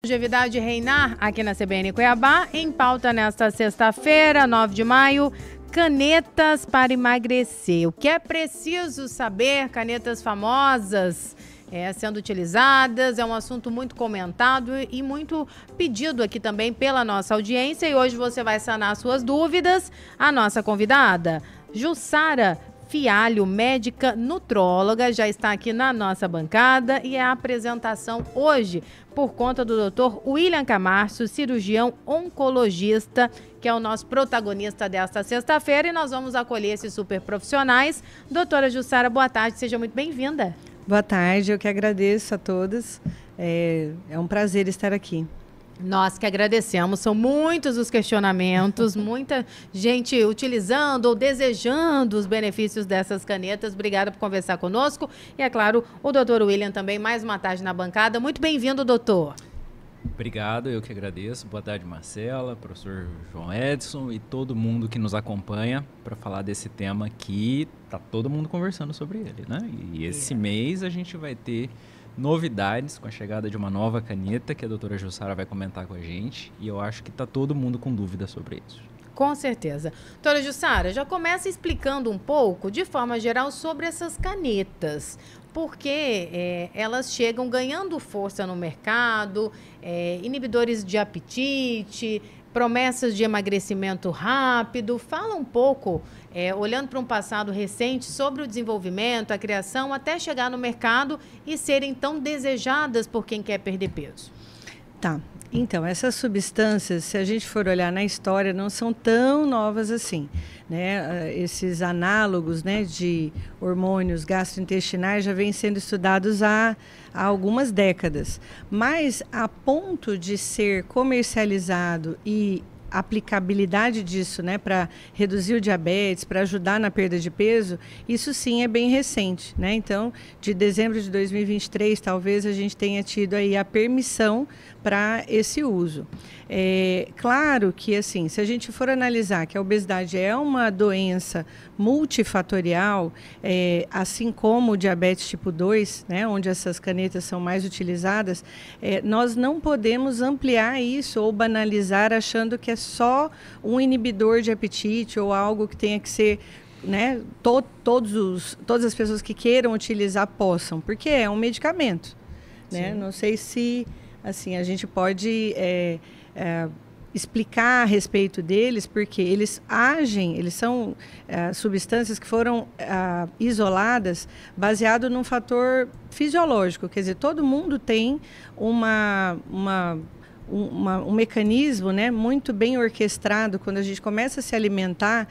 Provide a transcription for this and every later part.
Longevidade reinar aqui na CBN Cuiabá. Em pauta nesta sexta-feira, 9 de maio, canetas para emagrecer. O que é preciso saber? Canetas famosas sendo utilizadas, é um assunto muito comentado e muito pedido aqui também pela nossa audiência. E hoje você vai sanar suas dúvidas. A nossa convidada, Jussara Fialho, médica nutróloga, já está aqui na nossa bancada e a apresentação hoje por conta do Dr. William Camarço, cirurgião oncologista, que é o nosso protagonista desta sexta-feira, e nós vamos acolher esses super profissionais. Doutora Jussara, boa tarde, seja muito bem-vinda. Boa tarde, eu que agradeço a todas, é um prazer estar aqui. Nós que agradecemos, são muitos os questionamentos, muita gente utilizando ou desejando os benefícios dessas canetas. Obrigada por conversar conosco. E, é claro, o doutor William também, mais uma tarde na bancada. Muito bem-vindo, doutor. Obrigado, eu que agradeço. Boa tarde, Marcela, professor João Edson e todo mundo que nos acompanha para falar desse tema que está todo mundo conversando sobre ele, né? E esse mês a gente vai ter novidades com a chegada de uma nova caneta que a doutora Jussara vai comentar com a gente, e eu acho que está todo mundo com dúvida sobre isso. Com certeza. Doutora Jussara, já começa explicando um pouco, de forma geral, sobre essas canetas, porque elas chegam ganhando força no mercado, inibidores de apetite, promessas de emagrecimento rápido. Fala um pouco, olhando para um passado recente, sobre o desenvolvimento, a criação, até chegar no mercado e serem tão desejadas por quem quer perder peso. Tá, então essas substâncias, se a gente for olhar na história, não são tão novas assim, né? Esses análogos, né, de hormônios gastrointestinais já vêm sendo estudados há algumas décadas, mas a ponto de ser comercializado e aplicabilidade disso, né, para reduzir o diabetes, para ajudar na perda de peso, isso sim é bem recente, né? Então, de dezembro de 2023, talvez a gente tenha tido aí a permissão para esse uso. Claro que, assim, se a gente for analisar que a obesidade é uma doença multifatorial, assim como o diabetes tipo 2, né, onde essas canetas são mais utilizadas, nós não podemos ampliar isso ou banalizar achando que é só um inibidor de apetite ou algo que tenha que ser, né, todas as pessoas que queiram utilizar possam, porque é um medicamento, né? Não sei se assim a gente pode explicar a respeito deles, porque eles são substâncias que foram isoladas baseado num fator fisiológico, quer dizer, todo mundo tem um mecanismo, né, muito bem orquestrado quando a gente começa a se alimentar,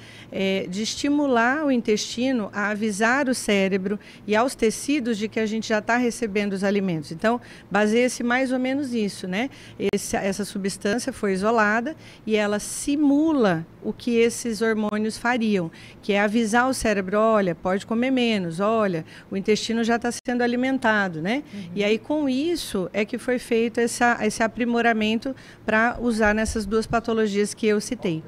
de estimular o intestino a avisar o cérebro e aos tecidos de que a gente já está recebendo os alimentos. Então, baseia-se mais ou menos nisso, né? Essa substância foi isolada e ela simula o que esses hormônios fariam, que é avisar o cérebro, olha, pode comer menos, olha, o intestino já está sendo alimentado, né? E aí, com isso, é que foi feito esse aprimoramento para usar nessas duas patologias que eu citei.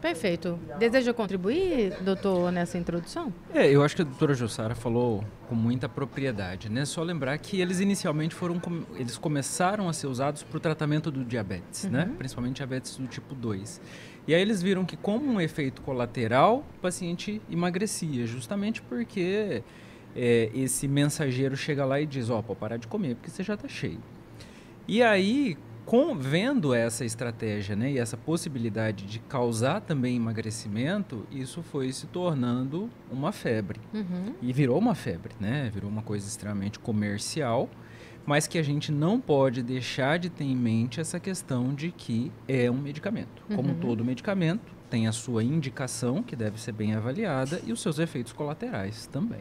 Perfeito. Deseja contribuir, doutor, nessa introdução? Eu acho que a doutora Jussara falou com muita propriedade, né? Só lembrar que eles inicialmente eles começaram a ser usados para o tratamento do diabetes, né? Principalmente diabetes do tipo 2. E aí eles viram que, como um efeito colateral, o paciente emagrecia, justamente porque esse mensageiro chega lá e diz, pode parar de comer porque você já está cheio. E aí, vendo essa estratégia, né, e essa possibilidade de causar também emagrecimento, isso foi se tornando uma febre. E virou uma febre, né? Virou uma coisa extremamente comercial, mas que a gente não pode deixar de ter em mente essa questão de que é um medicamento. Como todo medicamento, tem a sua indicação, que deve ser bem avaliada, e os seus efeitos colaterais também.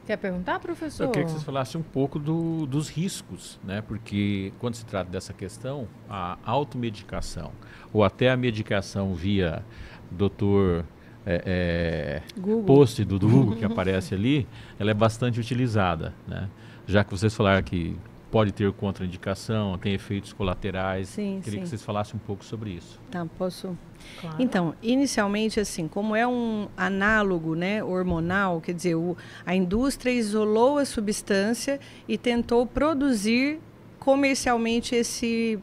Quer perguntar, professor? Eu queria que vocês falassem um pouco dos riscos, né? Porque quando se trata dessa questão, a automedicação ou até a medicação via doutor post do Google que aparece ali, ela é bastante utilizada, né? Já que vocês falaram que pode ter contraindicação, tem efeitos colaterais. Queria que vocês falassem um pouco sobre isso. Tá, posso? Claro. Então, inicialmente, assim, como é um análogo, né, hormonal, quer dizer, a indústria isolou a substância e tentou produzir comercialmente esse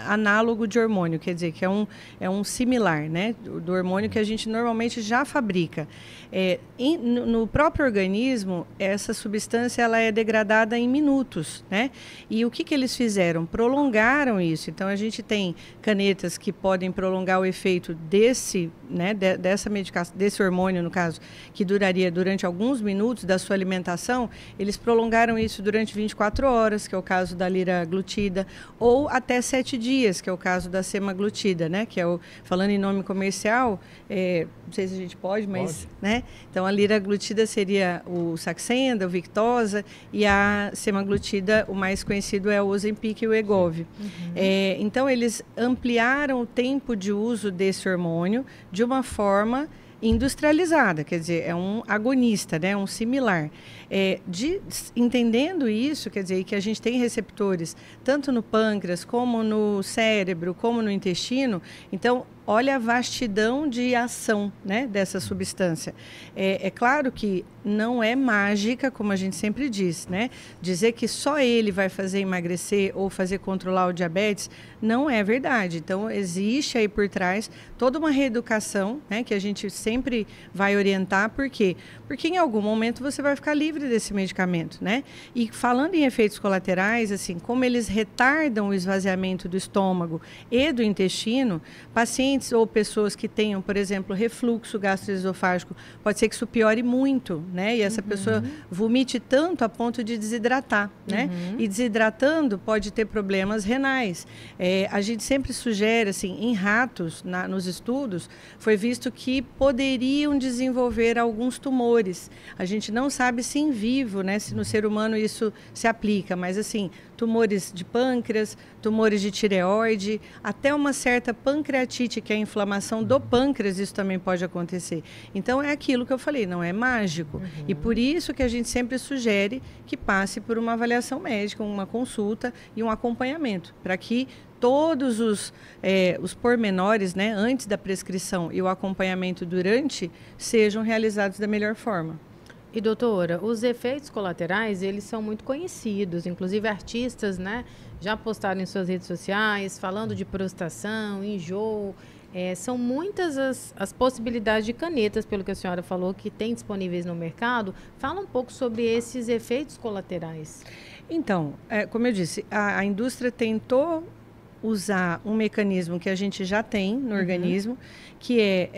análogo de hormônio, quer dizer, que é um similar, né, do hormônio que a gente normalmente já fabrica. No próprio organismo, essa substância ela é degradada em minutos, né? E o que eles fizeram? Prolongaram isso. Então, a gente tem canetas que podem prolongar o efeito desse, né, dessa medicação, desse hormônio, no caso, que duraria durante alguns minutos da sua alimentação. Eles prolongaram isso durante 24 horas, que é o caso da liraglutida, ou até 7 dias, que é o caso da semaglutida, né? Que é falando em nome comercial, não sei se a gente pode, mas, né? Então, a liraglutida seria o Saxenda, o Victoza, e a semaglutida, o mais conhecido é o Ozempic e o Wegovy. Então, eles ampliaram o tempo de uso desse hormônio de uma forma industrializada, quer dizer, é um agonista, né, um similar. Entendendo isso, quer dizer, que a gente tem receptores tanto no pâncreas, como no cérebro, como no intestino, então, olha a vastidão de ação, né, dessa substância. É claro que não é mágica, como a gente sempre diz, né? Dizer que só ele vai fazer emagrecer ou fazer controlar o diabetes não é verdade. Então, existe aí por trás toda uma reeducação, né, que a gente sempre vai orientar. Por quê? Porque em algum momento você vai ficar livre desse medicamento, né? E falando em efeitos colaterais, assim, como eles retardam o esvaziamento do estômago e do intestino, pacientes ou pessoas que tenham, por exemplo, refluxo gastroesofágico, pode ser que isso piore muito, né? E essa pessoa vomite tanto a ponto de desidratar, né? E desidratando pode ter problemas renais. A gente sempre sugere, assim, em ratos, nos estudos, foi visto que poderiam desenvolver alguns tumores. A gente não sabe se em vivo, né? Se no ser humano isso se aplica, mas assim, tumores de pâncreas, tumores de tireoide, até uma certa pancreatite, que é a inflamação do pâncreas, isso também pode acontecer. Então, é aquilo que eu falei, não é mágico. E por isso que a gente sempre sugere que passe por uma avaliação médica, uma consulta e um acompanhamento, para que todos os pormenores, né, antes da prescrição e o acompanhamento durante, sejam realizados da melhor forma. E, doutora, os efeitos colaterais, eles são muito conhecidos, inclusive artistas, né, já postaram em suas redes sociais, falando de prostração, enjoo. São muitas as possibilidades de canetas, pelo que a senhora falou, que tem disponíveis no mercado. Fala um pouco sobre esses efeitos colaterais. Então, como eu disse, a indústria tentou usar um mecanismo que a gente já tem no organismo, que é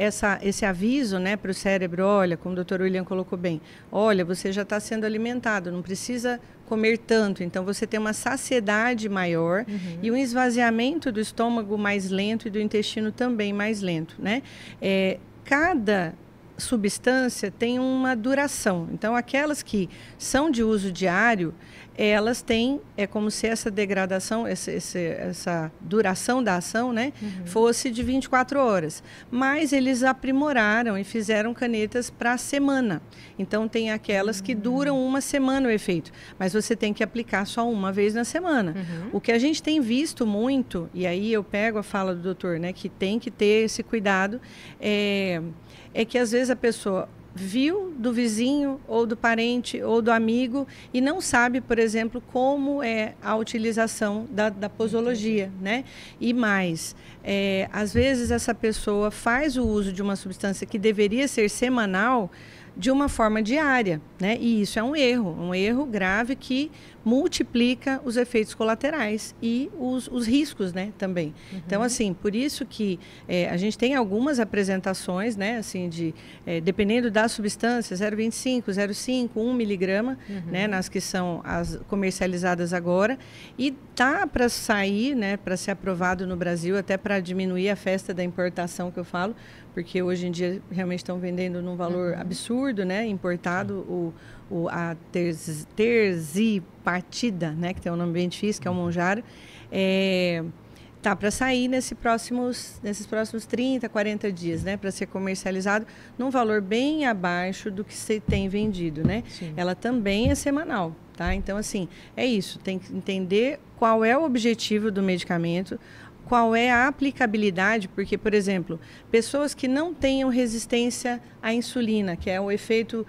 esse aviso, né, para o cérebro: olha, como o Dr. William colocou bem, olha, você já está sendo alimentado, não precisa comer tanto, então você tem uma saciedade maior e um esvaziamento do estômago mais lento e do intestino também mais lento, né? Cada substância tem uma duração, então aquelas que são de uso diário, elas têm, é como se essa degradação, essa duração da ação, né, fosse de 24 horas. Mas eles aprimoraram e fizeram canetas para a semana. Então, tem aquelas que duram uma semana o efeito, mas você tem que aplicar só uma vez na semana. O que a gente tem visto muito, e aí eu pego a fala do doutor, né, que tem que ter esse cuidado, é que às vezes a pessoa viu do vizinho ou do parente ou do amigo e não sabe, por exemplo, como é a utilização da posologia, né? E mais, às vezes essa pessoa faz o uso de uma substância que deveria ser semanal de uma forma diária, né? E isso é um erro grave que multiplica os efeitos colaterais e os riscos, né, também. Então, assim, por isso que a gente tem algumas apresentações, né, assim, dependendo da substância, 0,25, 0,5, 1 miligrama, né, nas que são as comercializadas agora, e tá para sair, né, para ser aprovado no Brasil, até para diminuir a festa da importação que eu falo, porque hoje em dia realmente estão vendendo num valor absurdo, né, importado, a terzipatida, né, que tem um nome bem difícil, que é o Mounjaro, tá para sair nesses próximos 30, 40 dias, né, para ser comercializado num valor bem abaixo do que se tem vendido, né? Sim. Ela também é semanal, tá? Então, assim, é isso, tem que entender qual é o objetivo do medicamento, qual é a aplicabilidade, porque, por exemplo, pessoas que não tenham resistência à insulina, que é o efeito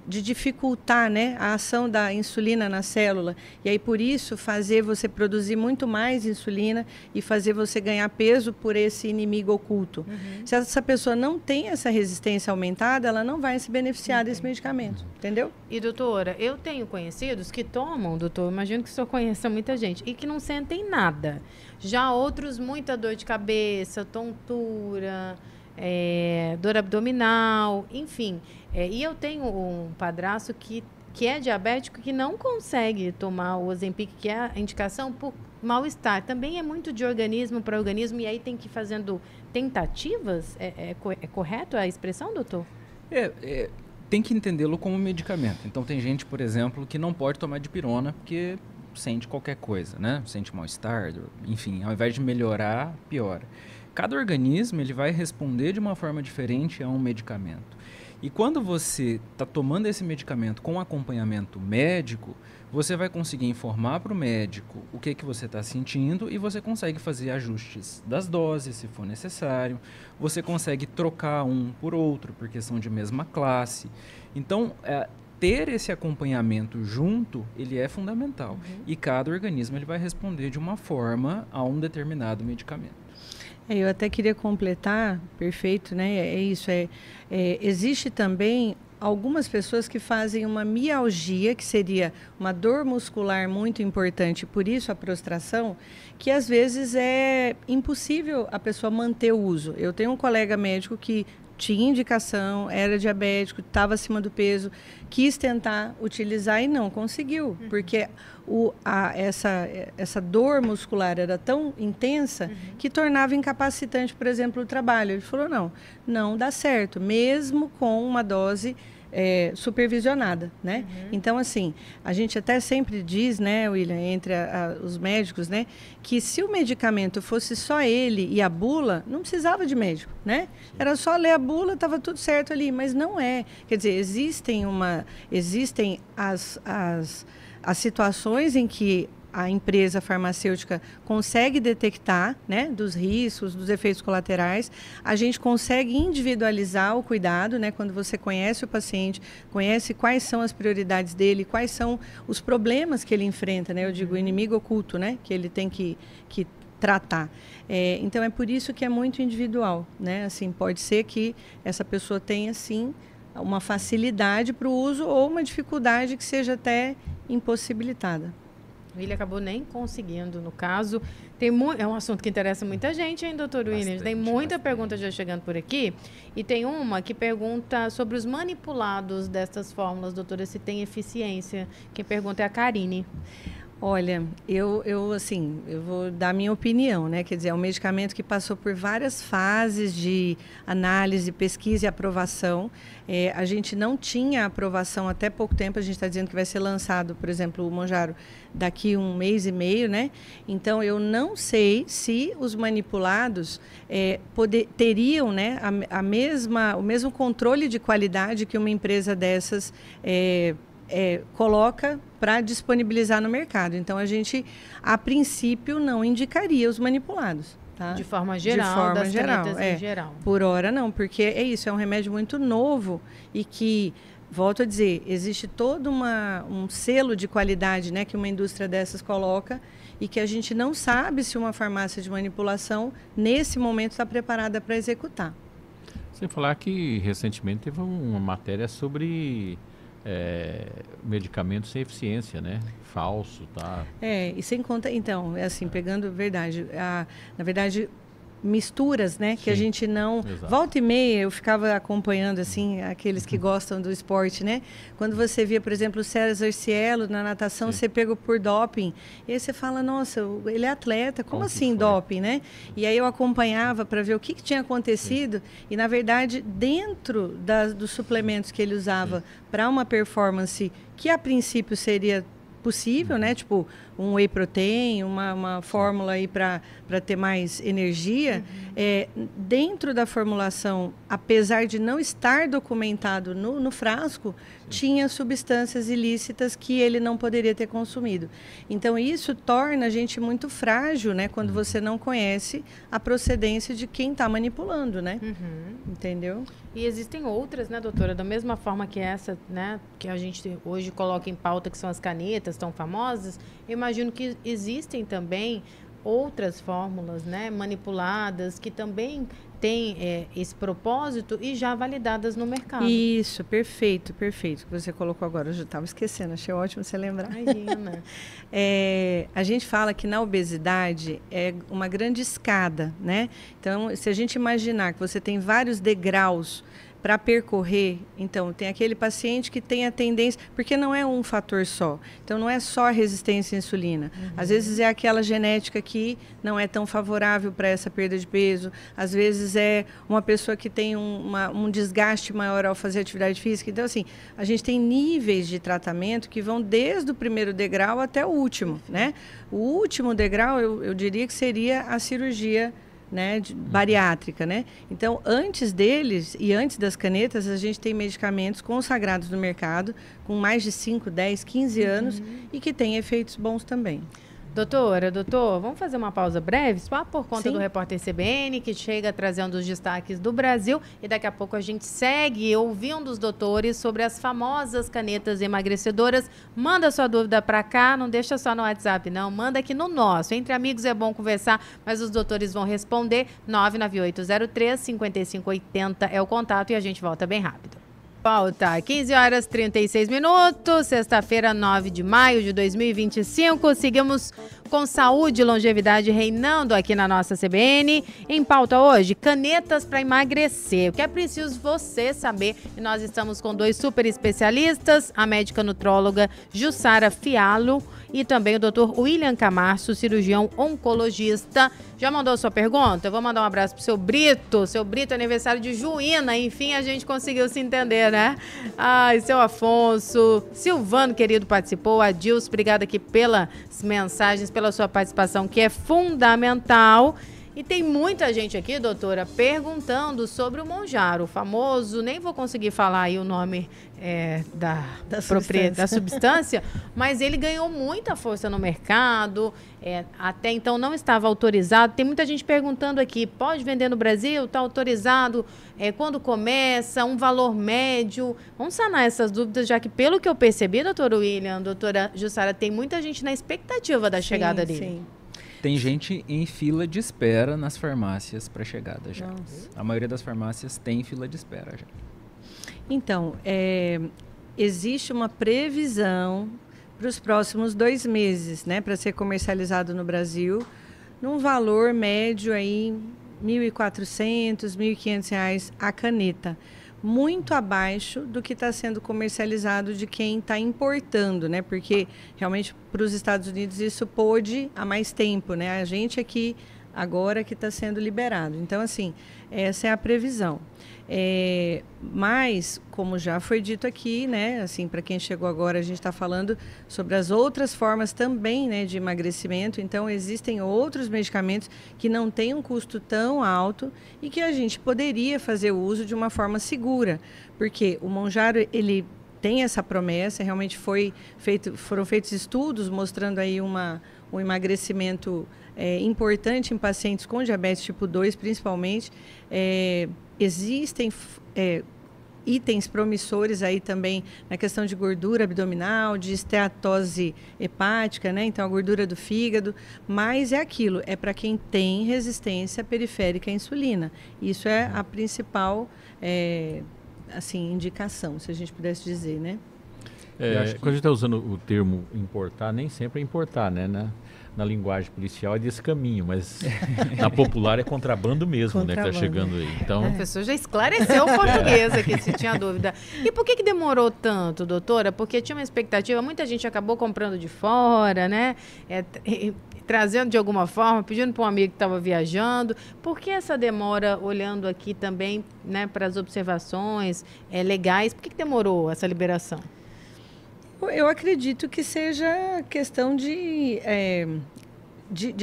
de dificultar, né, a ação da insulina na célula, e aí por isso fazer você produzir muito mais insulina e fazer você ganhar peso por esse inimigo oculto. Se essa pessoa não tem essa resistência aumentada, ela não vai se beneficiar desse medicamento, entendeu? E doutora, eu tenho conhecidos que tomam, doutor, imagino que o senhor conheça muita gente, e que não sentem nada. Já outros, muita dor de cabeça, tontura, dor abdominal, enfim. E eu tenho um padrasto que é diabético que não consegue tomar o Ozempic, que é a indicação por mal-estar. Também é muito de organismo para organismo, e aí tem que ir fazendo tentativas? É correto a expressão, doutor? Tem que entendê-lo como medicamento. Então, tem gente, por exemplo, que não pode tomar dipirona porque sente qualquer coisa, né? Sente mal-estar, enfim, ao invés de melhorar, piora. Cada organismo ele vai responder de uma forma diferente a um medicamento. E quando você está tomando esse medicamento com acompanhamento médico, você vai conseguir informar para o médico o que você está sentindo e você consegue fazer ajustes das doses, se for necessário. Você consegue trocar um por outro, porque são de mesma classe. Então, ter esse acompanhamento junto, ele é fundamental. E cada organismo ele vai responder de uma forma a um determinado medicamento. Eu até queria completar, perfeito, né? Existe também algumas pessoas que fazem uma mialgia, que seria uma dor muscular muito importante, por isso a prostração, que às vezes é impossível a pessoa manter o uso. Eu tenho um colega médico que tinha indicação, era diabético, estava acima do peso, quis tentar utilizar e não conseguiu, porque essa dor muscular era tão intensa que tornava incapacitante, por exemplo, o trabalho. Ele falou, não dá certo, mesmo com uma dose supervisionada, né? Então, assim, a gente até sempre diz, né, William, entre os médicos, né, que se o medicamento fosse só ele e a bula, não precisava de médico, né? Era só ler a bula, estava tudo certo ali, mas não é. Quer dizer, existem as situações em que a empresa farmacêutica consegue detectar, né, dos riscos, dos efeitos colaterais. A gente consegue individualizar o cuidado, né, quando você conhece o paciente, conhece quais são as prioridades dele, quais são os problemas que ele enfrenta, né, eu digo, o inimigo oculto, né, que ele tem que tratar. Então, é por isso que é muito individual, né, assim, pode ser que essa pessoa tenha, sim, uma facilidade para o uso ou uma dificuldade que seja até impossibilitada. Ele acabou nem conseguindo, no caso. É um assunto que interessa muita gente, hein, doutor Williams? Tem muita pergunta já chegando por aqui. E tem uma que pergunta sobre os manipulados destas fórmulas, doutora, se tem eficiência. Quem pergunta é a Karine. Olha, eu vou dar a minha opinião, né? Quer dizer, é um medicamento que passou por várias fases de análise, pesquisa e aprovação. A gente não tinha aprovação até pouco tempo, a gente está dizendo que vai ser lançado, por exemplo, o Mounjaro daqui 1 mês e meio, né? Então, eu não sei se os manipulados teriam, né, o mesmo controle de qualidade que uma empresa dessas coloca para disponibilizar no mercado. Então, a gente, a princípio, não indicaria os manipulados. Tá? De forma geral, de forma das geral, em geral. Por hora, não, porque é um remédio muito novo e que, volto a dizer, existe todo um selo de qualidade, né, que uma indústria dessas coloca e que a gente não sabe se uma farmácia de manipulação, nesse momento, está preparada para executar. Sem falar que, recentemente, teve uma matéria sobre medicamentos sem eficiência, né? Falso, tá? E sem conta, então, assim, pegando verdade, na verdade, misturas, né? Sim, que a gente não... Exato. Volta e meia, eu ficava acompanhando, assim, aqueles que gostam do esporte, né? Quando você via, por exemplo, o César Cielo na natação, sim, ser pego por doping. E aí você fala, nossa, ele é atleta, como assim doping, né? E aí eu acompanhava para ver o que tinha acontecido. Sim. E, na verdade, dentro dos suplementos que ele usava para uma performance que, a princípio, seria possível, né? Tipo, um whey protein, uma fórmula aí para ter mais energia. Dentro da formulação, apesar de não estar documentado no frasco, tinha substâncias ilícitas que ele não poderia ter consumido. Então, isso torna a gente muito frágil, né? Quando você não conhece a procedência de quem está manipulando, né? Entendeu? E existem outras, né, doutora? Da mesma forma que essa, né, que a gente hoje coloca em pauta, que são as canetas tão famosas, eu imagino que existem também outras fórmulas, né, manipuladas, que também têm esse propósito e já validadas no mercado. Isso, perfeito, perfeito. Que você colocou agora, eu já estava esquecendo, achei ótimo você lembrar. Imagina. A gente fala que na obesidade é uma grande escada, né? Então, se a gente imaginar que você tem vários degraus para percorrer, então tem aquele paciente que tem a tendência, porque não é um fator só, então não é só a resistência à insulina, às vezes é aquela genética que não é tão favorável para essa perda de peso, às vezes é uma pessoa que tem um desgaste maior ao fazer atividade física, então assim, a gente tem níveis de tratamento que vão desde o primeiro degrau até o último, né? O último degrau eu diria que seria a cirurgia, né, bariátrica, né? Então, antes deles e antes das canetas, a gente tem medicamentos consagrados no mercado com mais de 5, 10, 15 anos e que têm efeitos bons também. Doutor, vamos fazer uma pausa breve, só por conta do repórter CBN, que chega trazendo os destaques do Brasil, e daqui a pouco a gente segue ouvindo os doutores sobre as famosas canetas emagrecedoras. Manda sua dúvida para cá, não deixa só no WhatsApp não, manda aqui no nosso. Entre amigos é bom conversar, mas os doutores vão responder. 99803-5580 é o contato e a gente volta bem rápido. Volta, 15h36, sexta-feira, 9 de maio de 2025. Seguimos com saúde e longevidade reinando aqui na nossa CBN. Em pauta hoje, canetas para emagrecer. O que é preciso você saber? E nós estamos com 2 super especialistas, a médica nutróloga Jussara Fialo e também o Dr. William Camarço, cirurgião oncologista. Já mandou sua pergunta? Eu vou mandar um abraço pro seu Brito. Seu Brito, aniversário de Juína. Enfim, a gente conseguiu se entender, né? Ai, seu Afonso. Silvano, querido, participou. Adilson, obrigada aqui pelas mensagens, pela sua participação, que é fundamental. E tem muita gente aqui, doutora, perguntando sobre o Monjaro, o famoso, nem vou conseguir falar aí o nome da substância, mas ele ganhou muita força no mercado, até então não estava autorizado. Tem muita gente perguntando aqui, pode vender no Brasil? Está autorizado? Quando começa? Um valor médio? Vamos sanar essas dúvidas, já que pelo que eu percebi, doutor William, doutora Jussara, tem muita gente na expectativa da chegada dele. Sim. Tem gente em fila de espera nas farmácias para chegada já. Nossa. A maioria das farmácias tem fila de espera já. Então, existe uma previsão para os próximos 2 meses, né, para ser comercializado no Brasil, num valor médio aí R$1.400, R$1.500 a caneta. Muito abaixo do que está sendo comercializado de quem está importando, né? Porque realmente para os Estados Unidos isso pôde há mais tempo, né? A gente aqui agora que está sendo liberado. Então, assim, essa é a previsão. Mas, como já foi dito aqui, né? Assim, para quem chegou agora, a gente está falando sobre as outras formas também, né, de emagrecimento. Então, existem outros medicamentos que não têm um custo tão alto e que a gente poderia fazer uso de uma forma segura. Porque o Monjaro, ele tem essa promessa, realmente foram feitos estudos mostrando aí um emagrecimento importante em pacientes com diabetes tipo 2, principalmente. Existem itens promissores aí também na questão de gordura abdominal, de esteatose hepática, né? Então a gordura do fígado, mas é aquilo, é para quem tem resistência periférica à insulina. Isso é a principal assim, indicação, se a gente pudesse dizer, né? Quando a gente está usando o termo importar, nem sempre é importar, né? Na linguagem policial é desse caminho, mas na popular é contrabando mesmo, né, que está chegando aí. Então, a pessoa já esclareceu o português aqui, se tinha dúvida. E por que demorou tanto, doutora? Porque tinha uma expectativa, muita gente acabou comprando de fora, né? Trazendo de alguma forma, pedindo para um amigo que estava viajando. Por que essa demora, olhando aqui também, né, para as observações legais? Por que demorou essa liberação? Eu acredito que seja questão de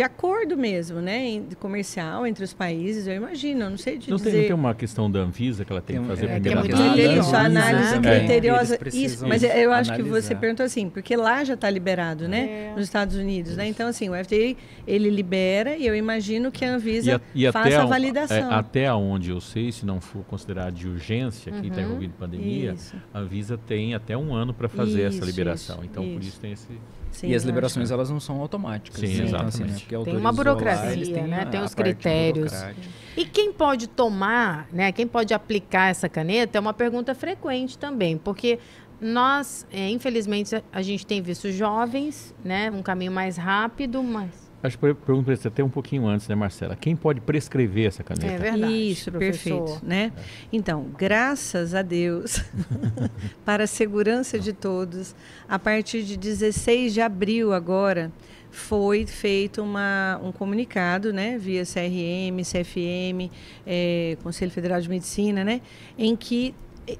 acordo mesmo, né? Comercial entre os países, eu imagino, eu não sei dizer. Não tem uma questão da Anvisa que ela tem que fazer primeiro? Isso, a análise criteriosa. Isso, mas eu acho que analisar. você perguntou assim, porque lá já está liberado, né? Nos Estados Unidos, né? Então, assim, o FDA, ele libera e eu imagino que a Anvisa faça a validação. Até onde eu sei, se não for considerado de urgência, que está envolvido pandemia, a Anvisa tem até 1 ano para fazer essa liberação. Então, por isso tem esse... Sim, e as liberações, elas não são automáticas. Sim, né? exatamente. Então, assim, tem uma burocracia, né? Tem os critérios. E quem pode tomar, né? Quem pode aplicar essa caneta é uma pergunta frequente também, porque nós, infelizmente, a gente tem visto jovens, né? Um caminho mais rápido, mas... Acho que eu pergunto para você até um pouquinho antes, né, Marcela? Quem pode prescrever essa caneta? É verdade. Isso, perfeito. Né? Então, graças a Deus, para a segurança de todos, a partir de 16 de abril agora, foi feito um comunicado, né, via CRM, CFM, Conselho Federal de Medicina, né, em que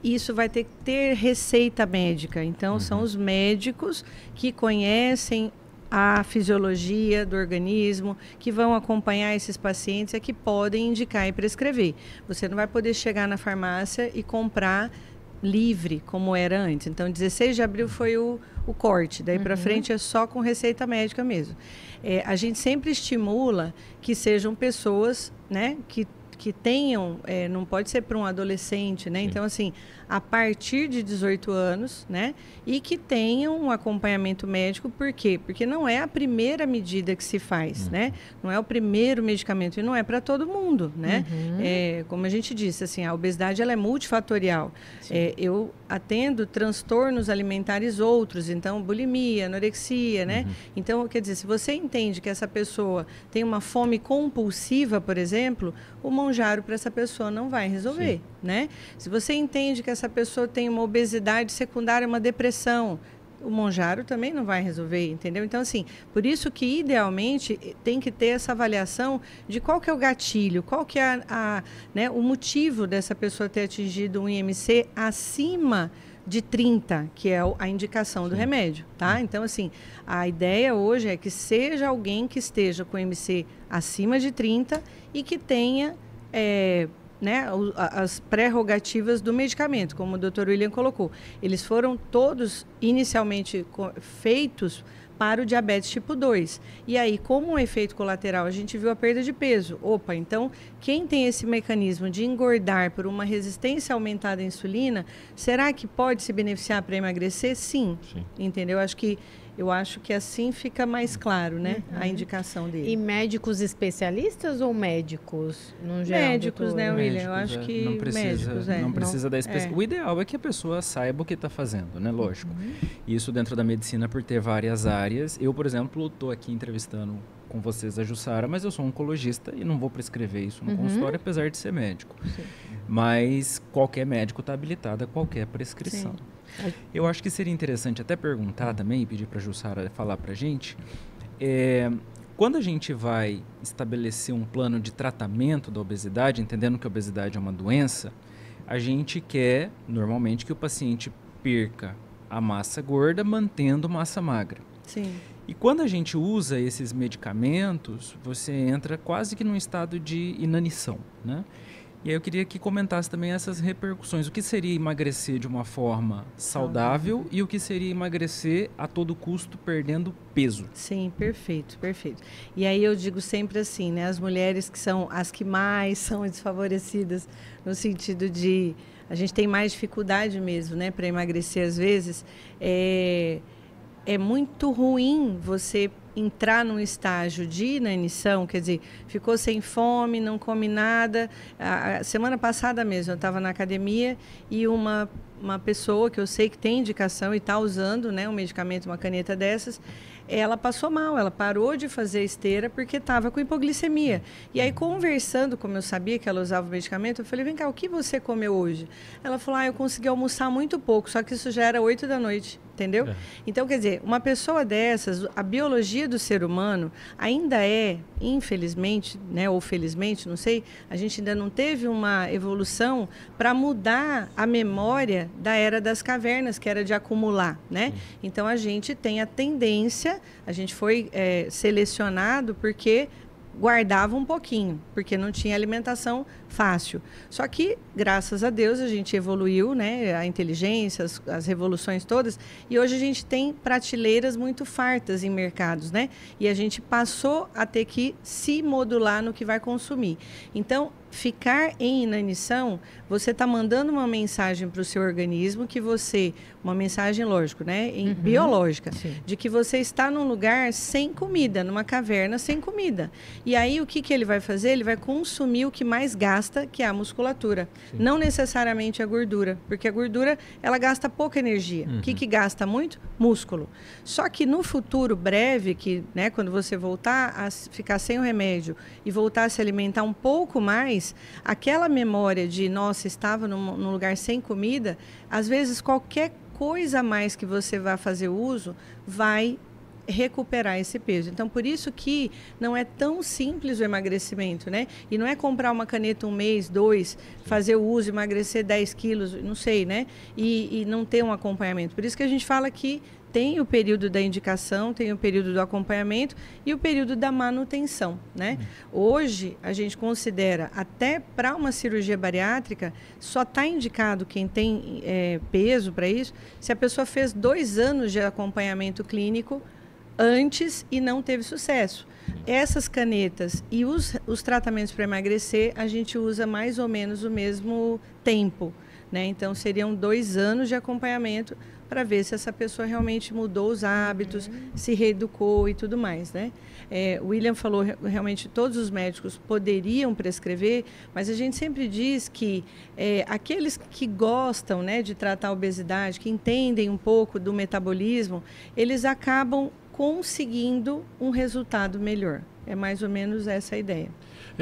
isso vai ter que ter receita médica. Então, são os médicos que conhecem a fisiologia do organismo, que vão acompanhar esses pacientes, que podem indicar e prescrever. Você não vai poder chegar na farmácia e comprar livre, como era antes. Então, 16 de abril foi o corte. Daí para frente é só com receita médica mesmo. A gente sempre estimula que sejam pessoas, né, que tenham, não pode ser para um adolescente, né? Sim. Então, assim, a partir de 18 anos, né? E que tenham um acompanhamento médico, por quê? Porque não é a primeira medida que se faz, né? Não é o primeiro medicamento e não é para todo mundo, né? Como a gente disse, assim, a obesidade, ela é multifatorial. Eu atendo transtornos alimentares outros, então, bulimia, anorexia, né? Então, quer dizer, se você entende que essa pessoa tem uma fome compulsiva, por exemplo, o Monjaro para essa pessoa não vai resolver, né? Se você entende que essa pessoa tem uma obesidade secundária, uma depressão, o Monjaro também não vai resolver, entendeu? Então, assim, por isso que, idealmente, tem que ter essa avaliação de qual que é o gatilho, qual que é né, o motivo dessa pessoa ter atingido um IMC acima de 30, que é a indicação do remédio, tá? Então, assim, a ideia hoje é que seja alguém que esteja com IMC acima de 30 e que tenha né, as prerrogativas do medicamento, como o Dr. William colocou. Eles foram todos inicialmente feitos para o diabetes tipo 2. E aí, como um efeito colateral, a gente viu a perda de peso. Opa, então, quem tem esse mecanismo de engordar por uma resistência aumentada à insulina, será que pode se beneficiar para emagrecer? Sim. Entendeu? Eu acho que assim fica mais claro, né? A indicação dele. E médicos especialistas ou médicos, no geral? Médicos, né, William? Médicos, eu acho que não precisa, médicos, não precisa da especialidade. O ideal é que a pessoa saiba o que está fazendo, né? Lógico. Isso dentro da medicina, por ter várias áreas. Eu, por exemplo, estou aqui entrevistando com vocês a Jussara, mas eu sou oncologista e não vou prescrever isso no consultório, apesar de ser médico. Mas qualquer médico está habilitado a qualquer prescrição. Eu acho que seria interessante até perguntar também e pedir para a Jussara falar para a gente, quando a gente vai estabelecer um plano de tratamento da obesidade, entendendo que a obesidade é uma doença, a gente quer normalmente que o paciente perca a massa gorda mantendo massa magra. Sim. E quando a gente usa esses medicamentos, você entra quase que num estado de inanição, né? E aí eu queria que comentasse também essas repercussões. O que seria emagrecer de uma forma saudável e o que seria emagrecer a todo custo perdendo peso? Sim, perfeito, perfeito. E aí eu digo sempre assim, né? As mulheres que são as que mais são desfavorecidas no sentido de... A gente tem mais dificuldade mesmo, né? Para emagrecer às vezes. É muito ruim você entrar num estágio de inanição, quer dizer, ficou sem fome, não come nada. A semana passada mesmo, eu estava na academia e uma pessoa que eu sei que tem indicação e está usando, né, um medicamento, uma caneta dessas, ela passou mal, ela parou de fazer esteira porque estava com hipoglicemia. E aí, conversando, como eu sabia que ela usava o medicamento, eu falei, vem cá, o que você comeu hoje? Ela falou, eu consegui almoçar muito pouco, só que isso já era 8 da noite, entendeu? Então, quer dizer, uma pessoa dessas, a biologia do ser humano ainda é, infelizmente, né, ou felizmente, não sei, a gente ainda não teve uma evolução para mudar a memória da era das cavernas, que era de acumular, né? Então, a gente tem a tendência, a gente foi selecionado porque guardava um pouquinho, porque não tinha alimentação fácil. Só que, graças a Deus, a gente evoluiu, né? A inteligência, as revoluções todas, e hoje a gente tem prateleiras muito fartas em mercados, né? E a gente passou a ter que se modular no que vai consumir. Então, ficar em inanição, você está mandando uma mensagem para o seu organismo que você, uma mensagem, lógico, né, biológica, de que você está num lugar sem comida, numa caverna sem comida. E aí o que ele vai fazer? Ele vai consumir o que mais gasta, que é a musculatura. Não necessariamente a gordura, porque a gordura, ela gasta pouca energia. O que gasta muito? Músculo. Só que no futuro breve, que, né, quando você voltar a ficar sem o remédio e voltar a se alimentar um pouco mais, aquela memória de, nossa, estava num lugar sem comida, às vezes qualquer coisa a mais que você vá fazer uso vai recuperar esse peso. Então, por isso que não é tão simples o emagrecimento, né? E não é comprar uma caneta 1 mês, 2, fazer o uso, emagrecer 10 quilos, não sei, né? E não ter um acompanhamento. Por isso que a gente fala que tem o período da indicação, tem o período do acompanhamento e o período da manutenção, né? Hoje, a gente considera, até para uma cirurgia bariátrica, só está indicado quem tem peso para isso, se a pessoa fez 2 anos de acompanhamento clínico antes e não teve sucesso. Essas canetas e os tratamentos para emagrecer, a gente usa mais ou menos o mesmo tempo, né? Então, seriam 2 anos de acompanhamento para ver se essa pessoa realmente mudou os hábitos, se reeducou e tudo mais, né? O William falou, realmente, todos os médicos poderiam prescrever, mas a gente sempre diz que aqueles que gostam, né, de tratar a obesidade, que entendem um pouco do metabolismo, eles acabam conseguindo um resultado melhor. É mais ou menos essa a ideia.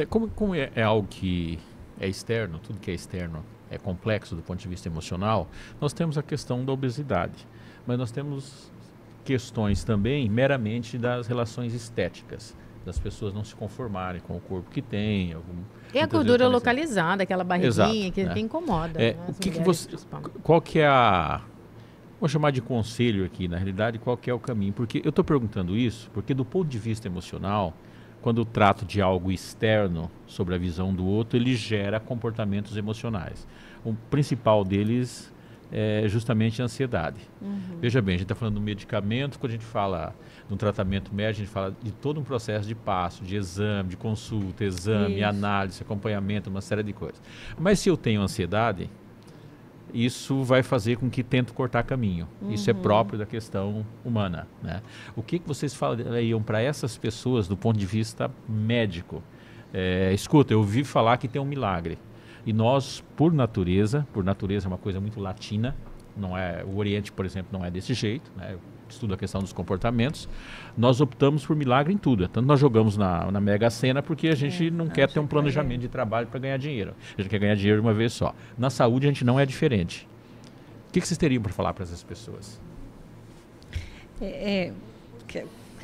Como é algo que é externo, tudo que é externo é complexo do ponto de vista emocional, nós temos a questão da obesidade, mas nós temos questões também meramente das relações estéticas, das pessoas não se conformarem com o corpo que tem. E a gordura localizada, aquela barriguinha que incomoda. Qual que é a... Vou chamar de conselho aqui, na realidade, qual que é o caminho? Porque eu estou perguntando isso, porque do ponto de vista emocional, quando eu trato de algo externo sobre a visão do outro, ele gera comportamentos emocionais. O principal deles é justamente a ansiedade. Veja bem, a gente está falando do medicamento, quando a gente fala no tratamento médico, a gente fala de todo um processo de passo, de exame, de consulta, análise, acompanhamento, uma série de coisas. Mas se eu tenho ansiedade, isso vai fazer com que tente cortar caminho. Isso é próprio da questão humana, né? O que vocês falariam para essas pessoas do ponto de vista médico? Escuta, eu ouvi falar que tem um milagre. E nós, por natureza é uma coisa muito latina, não é, o Oriente, por exemplo, não é desse jeito, né? Eu estudo a questão dos comportamentos. Nós optamos por milagre em tudo. Tanto nós jogamos na Mega Sena porque a gente não quer ter um planejamento de trabalho para ganhar dinheiro. A gente quer ganhar dinheiro de uma vez só. Na saúde a gente não é diferente. O que vocês teriam para falar para essas pessoas?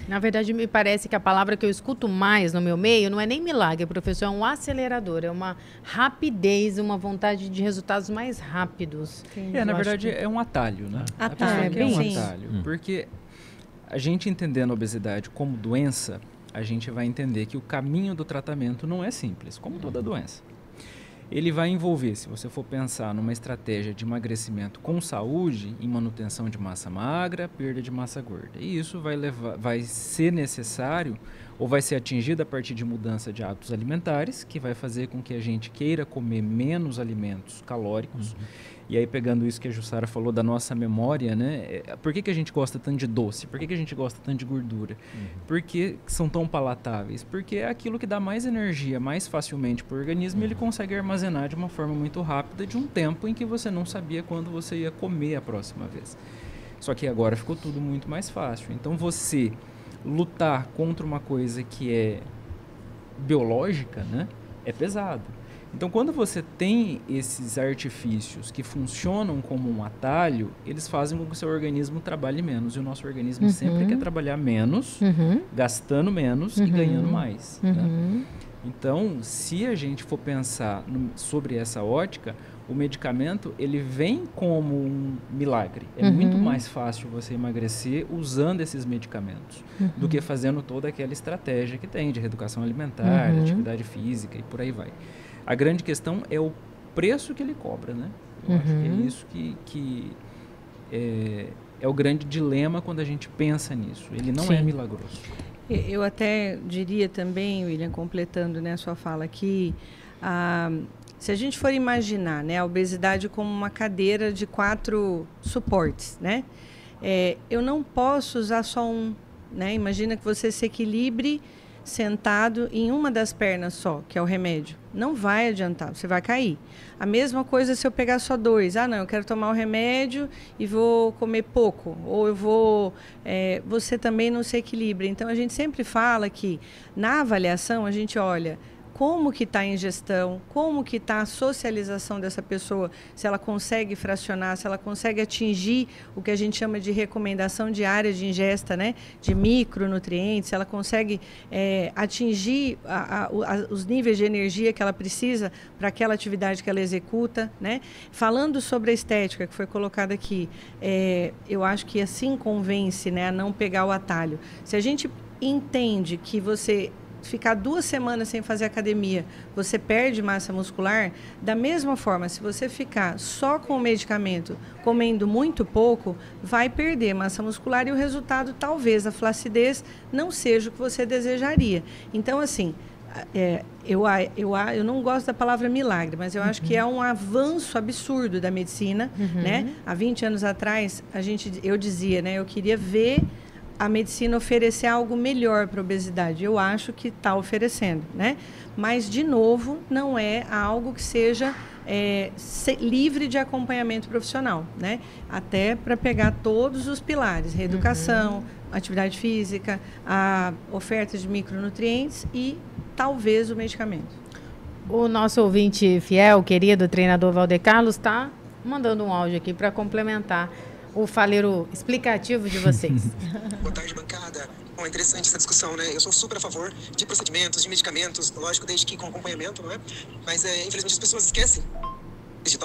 Na verdade, me parece que a palavra que eu escuto mais no meu meio não é nem milagre, professor, é um acelerador, é uma rapidez, uma vontade de resultados mais rápidos. Na verdade, é um atalho, né? Atalho, é um atalho. Porque a gente entendendo a obesidade como doença, a gente vai entender que o caminho do tratamento não é simples, como toda doença. Ele vai envolver, se você for pensar numa estratégia de emagrecimento com saúde, em manutenção de massa magra, perda de massa gorda. E isso vai ser necessário ou vai ser atingido a partir de mudança de hábitos alimentares, que vai fazer com que a gente queira comer menos alimentos calóricos. E aí, pegando isso que a Jussara falou da nossa memória, né? Por que a gente gosta tanto de doce? Por que a gente gosta tanto de gordura? Por que são tão palatáveis? Porque é aquilo que dá mais energia mais facilmente para o organismo e ele consegue armazenar de uma forma muito rápida de um tempo em que você não sabia quando você ia comer a próxima vez. Só que agora ficou tudo muito mais fácil. Então, você lutar contra uma coisa que é biológica, né? É pesado. Então, quando você tem esses artifícios que funcionam como um atalho, eles fazem com que o seu organismo trabalhe menos. E o nosso organismo sempre quer trabalhar menos, gastando menos e ganhando mais. Né? Então, se a gente for pensar sobre essa ótica, o medicamento ele vem como um milagre. É muito mais fácil você emagrecer usando esses medicamentos do que fazendo toda aquela estratégia que tem de reeducação alimentar, atividade física e por aí vai. A grande questão é o preço que ele cobra, né? Eu acho que é isso que é o grande dilema quando a gente pensa nisso. Ele não é milagroso. Eu até diria também, William, completando, né, a sua fala aqui, se a gente for imaginar, né, a obesidade como uma cadeira de 4 suportes, né? Eu não posso usar só um, né? Imagina que você se equilibre sentado em uma das pernas só, que é o remédio. Não vai adiantar, você vai cair. A mesma coisa se eu pegar só 2. Não, eu quero tomar o remédio e vou comer pouco. Ou eu vou... você também não se equilibra. Então, a gente sempre fala que, na avaliação, a gente olha como que está a ingestão, como que está a socialização dessa pessoa, se ela consegue fracionar, se ela consegue atingir o que a gente chama de recomendação diária de ingesta, né, de micronutrientes, se ela consegue atingir os níveis de energia que ela precisa para aquela atividade que ela executa, né? Falando sobre a estética que foi colocada aqui, eu acho que assim convence, né, a não pegar o atalho. Se a gente entende que você ficar 2 semanas sem fazer academia, você perde massa muscular, da mesma forma, se você ficar só com o medicamento, comendo muito pouco, vai perder massa muscular e o resultado, talvez, a flacidez, não seja o que você desejaria. Então, assim, eu não gosto da palavra milagre, mas eu acho que é um avanço absurdo da medicina, né? Há 20 anos atrás, eu dizia, né, eu queria ver a medicina oferecer algo melhor para a obesidade. Eu acho que está oferecendo, né? Mas, de novo, não é algo que seja livre de acompanhamento profissional, né? Até para pegar todos os pilares, reeducação, atividade física, a oferta de micronutrientes e, talvez, o medicamento. O nosso ouvinte fiel, querido treinador Valder Carlos, está mandando um áudio aqui para complementar o faleiro explicativo de vocês. Boa tarde, bancada. Bom, é interessante essa discussão, né? Eu sou super a favor de procedimentos, de medicamentos, lógico, desde que com acompanhamento, não é? Mas, infelizmente, as pessoas esquecem.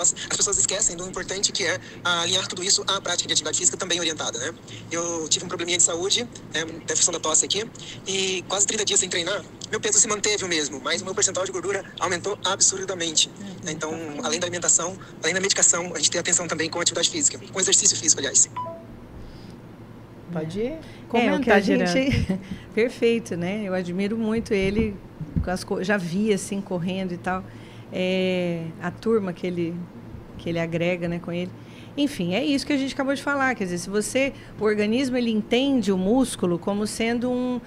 As pessoas esquecem do importante que é alinhar tudo isso à prática de atividade física também orientada, né? Eu tive um probleminha de saúde, deficiência da tosse aqui, e quase 30 dias sem treinar, meu peso se manteve o mesmo, mas o meu percentual de gordura aumentou absurdamente. Então, além da alimentação, além da medicação, a gente tem atenção também com a atividade física, com exercício físico, aliás. Pode comentar, o que a gente... Perfeito, né? Eu admiro muito ele, já vi assim, correndo e tal. A turma que ele agrega, né, com ele. Enfim, é isso que a gente acabou de falar. Quer dizer, o organismo ele entende o músculo como sendo um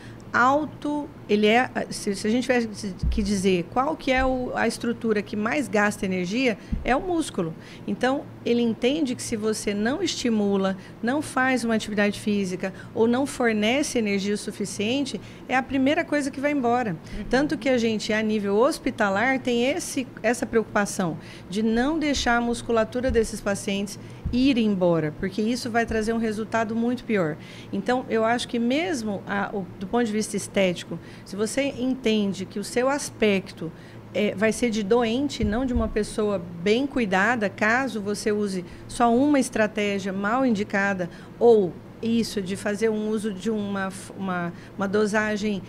se a gente tivesse que dizer qual que é a estrutura que mais gasta energia, é o músculo. Então, ele entende que se você não estimula, não faz uma atividade física ou não fornece energia o suficiente, é a primeira coisa que vai embora. Tanto que a gente, a nível hospitalar, tem essa preocupação de não deixar a musculatura desses pacientes ir embora, porque isso vai trazer um resultado muito pior. Então, eu acho que mesmo do ponto de vista estético, se você entende que o seu aspecto vai ser de doente, não de uma pessoa bem cuidada, caso você use só uma estratégia mal indicada ou isso de fazer um uso de uma dosagem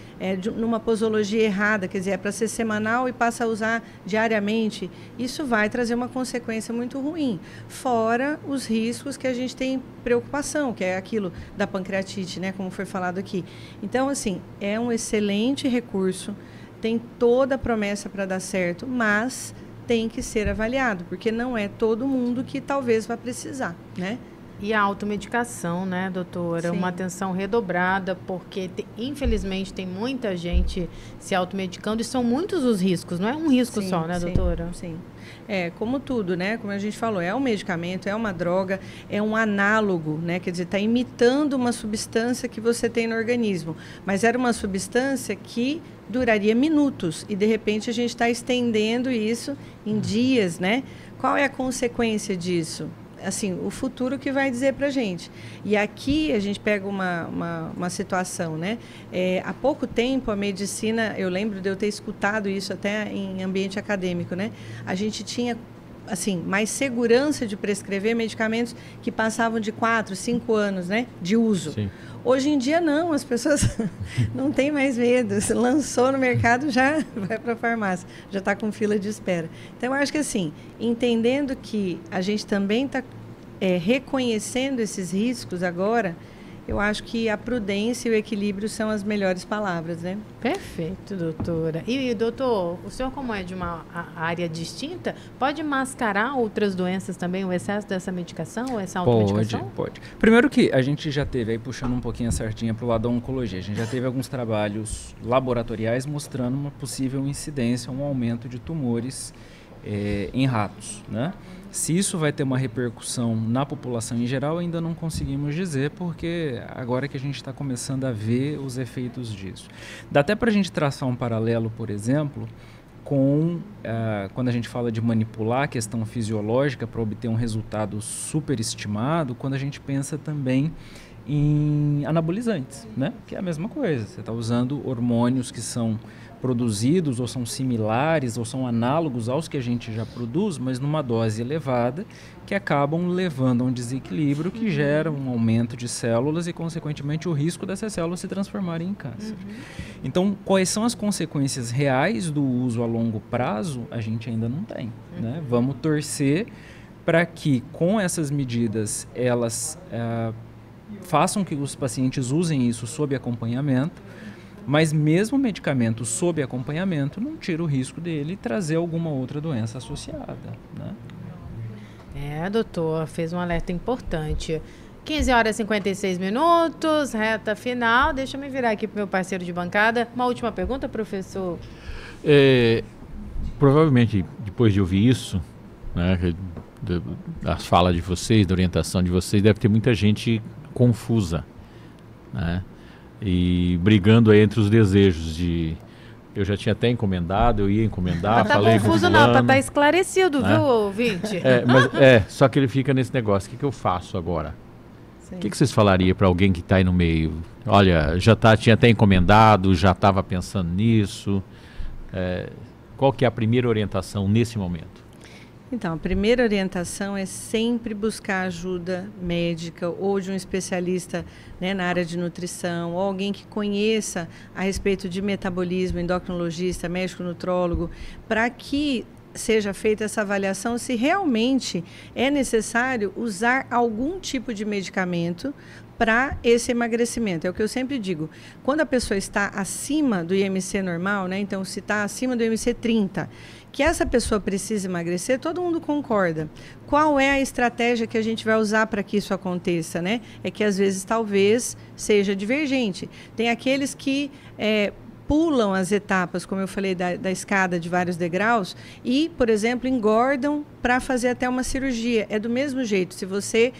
numa posologia errada, quer dizer, é para ser semanal e passa a usar diariamente, isso vai trazer uma consequência muito ruim. Fora os riscos que a gente tem preocupação, que é aquilo da pancreatite, né, como foi falado aqui. Então, assim, é um excelente recurso, tem toda a promessa para dar certo, mas tem que ser avaliado, porque não é todo mundo que talvez vá precisar, né? E a automedicação, né, doutora? Sim. Uma atenção redobrada, porque infelizmente tem muita gente se automedicando e são muitos os riscos, não é um risco Sim, só, né, sim, doutora? Sim. Como tudo, né? Como a gente falou, é um medicamento, é uma droga, é um análogo, né? Quer dizer, está imitando uma substância que você tem no organismo. Mas era uma substância que duraria minutos e, de repente, a gente está estendendo isso em dias, né? Qual é a consequência disso? Assim, o futuro que vai dizer para a gente. E aqui a gente pega uma situação, né? Há pouco tempo a medicina, eu lembro de eu ter escutado isso até em ambiente acadêmico, né? A gente tinha, assim, mais segurança de prescrever medicamentos que passavam de 4, 5 anos, né? De uso. Sim. Hoje em dia não, as pessoas não têm mais medo. Se lançou no mercado, já vai para a farmácia, já está com fila de espera. Então, eu acho que assim, entendendo que a gente também está reconhecendo esses riscos agora, eu acho que a prudência e o equilíbrio são as melhores palavras, né? Perfeito, doutora. E, doutor, o senhor, como é de uma área distinta, pode mascarar outras doenças também, o excesso dessa medicação ou essa automedicação? Pode. Primeiro que a gente já teve, aí puxando um pouquinho a sardinha para o lado da oncologia, a gente já teve alguns trabalhos laboratoriais mostrando uma possível incidência, um aumento de tumores em ratos, né? Se isso vai ter uma repercussão na população em geral, ainda não conseguimos dizer, porque agora que a gente está começando a ver os efeitos disso. Dá até para a gente traçar um paralelo, por exemplo, com quando a gente fala de manipular a questão fisiológica para obter um resultado superestimado, quando a gente pensa também em anabolizantes, né? Que é a mesma coisa, você está usando hormônios que são produzidos ou são similares ou são análogos aos que a gente já produz, mas numa dose elevada, que acabam levando a um desequilíbrio que gera um aumento de células e, consequentemente, o risco dessas células se transformarem em câncer. Então, quais são as consequências reais do uso a longo prazo, a gente ainda não tem, né? Vamos torcer para que, com essas medidas, elas façam que os pacientes usem isso sob acompanhamento, mas mesmo o medicamento sob acompanhamento não tira o risco dele trazer alguma outra doença associada, né? Doutor, fez um alerta importante. 15 horas e 56 minutos, reta final. Deixa eu me virar aqui para o meu parceiro de bancada. Uma última pergunta, professor? Provavelmente, depois de ouvir isso, né, da fala de vocês, da orientação de vocês, deve ter muita gente confusa, né? E brigando aí entre os desejos de... Eu já tinha até encomendado, eu ia encomendar, falei com o confuso fulano, não, tá esclarecido, né? Viu, ouvinte? Só que ele fica nesse negócio, o que eu faço agora? Sim. O que vocês falariam para alguém que está aí no meio? Olha, tinha até encomendado, já estava pensando nisso. Qual que é a primeira orientação nesse momento? Então, a primeira orientação é sempre buscar ajuda médica ou de um especialista, né, na área de nutrição, ou alguém que conheça a respeito de metabolismo, endocrinologista, médico nutrólogo, para que seja feita essa avaliação se realmente é necessário usar algum tipo de medicamento para esse emagrecimento. É o que eu sempre digo. Quando a pessoa está acima do IMC normal, né, então se está acima do IMC 30, que essa pessoa precisa emagrecer, todo mundo concorda. Qual é a estratégia que a gente vai usar para que isso aconteça, né? É que às vezes talvez seja divergente. Tem aqueles que pulam as etapas, como eu falei, da escada de vários degraus e, por exemplo, engordam para fazer até uma cirurgia. É do mesmo jeito, se você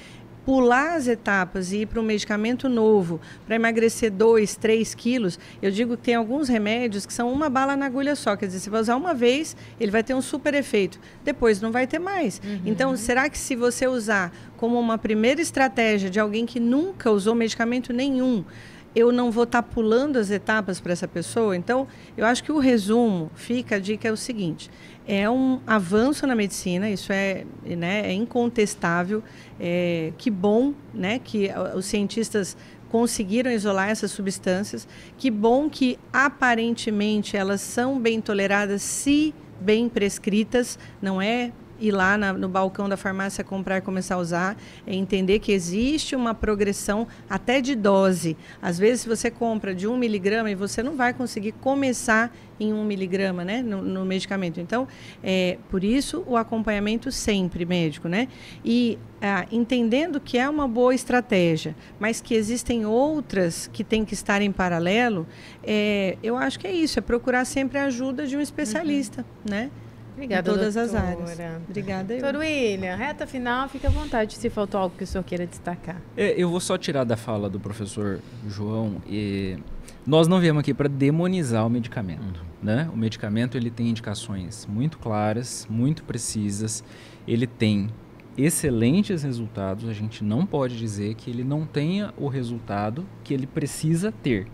pular as etapas e ir para um medicamento novo para emagrecer 2, 3 quilos, eu digo que tem alguns remédios que são uma bala na agulha só, quer dizer, você vai usar uma vez, ele vai ter um super efeito, depois não vai ter mais. Então, será que se você usar como uma primeira estratégia de alguém que nunca usou medicamento nenhum, eu não vou estar pulando as etapas para essa pessoa? Então, eu acho que o resumo, a dica é o seguinte: é um avanço na medicina, isso é incontestável, que bom, né, que os cientistas conseguiram isolar essas substâncias, que bom que aparentemente elas são bem toleradas se bem prescritas, não é ir lá no balcão da farmácia comprar e começar a usar, é entender que existe uma progressão até de dose. Às vezes, se você compra de 1 miligrama e você não vai conseguir começar em 1 miligrama, né, no medicamento. Então, por isso, o acompanhamento sempre médico, né? E entendendo que é uma boa estratégia, mas que existem outras que têm que estar em paralelo, eu acho que é isso, é procurar sempre a ajuda de um especialista, né? Obrigada, em todas doutora. as áreas. Obrigada. Doutor William, reta final, fica à vontade se faltou algo que o senhor queira destacar. Eu vou só tirar da fala do professor João. Nós não viemos aqui para demonizar o medicamento. Né? O medicamento ele tem indicações muito claras, muito precisas. Ele tem excelentes resultados. A gente não pode dizer que ele não tenha o resultado que ele precisa ter.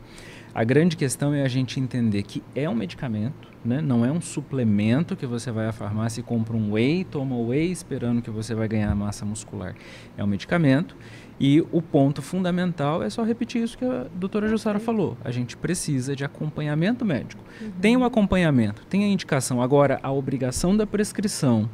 A grande questão é a gente entender que é um medicamento, né? Não é um suplemento que você vai à farmácia e compra um whey, toma o whey esperando que você vai ganhar massa muscular. É um medicamento e o ponto fundamental é só repetir isso que a doutora Jussara falou. A gente precisa de acompanhamento médico. Tem o acompanhamento, tem a indicação. Agora, a obrigação da prescrição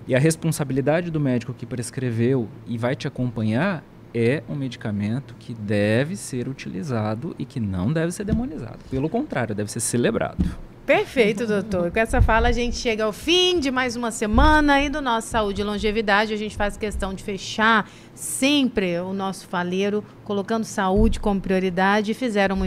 e a responsabilidade do médico que prescreveu e vai te acompanhar é um medicamento que deve ser utilizado e que não deve ser demonizado. Pelo contrário, deve ser celebrado. Perfeito, doutor. Com essa fala a gente chega ao fim de mais uma semana aí do nosso Saúde e Longevidade. A gente faz questão de fechar sempre o nosso faleiro, colocando saúde como prioridade, e fizeram muito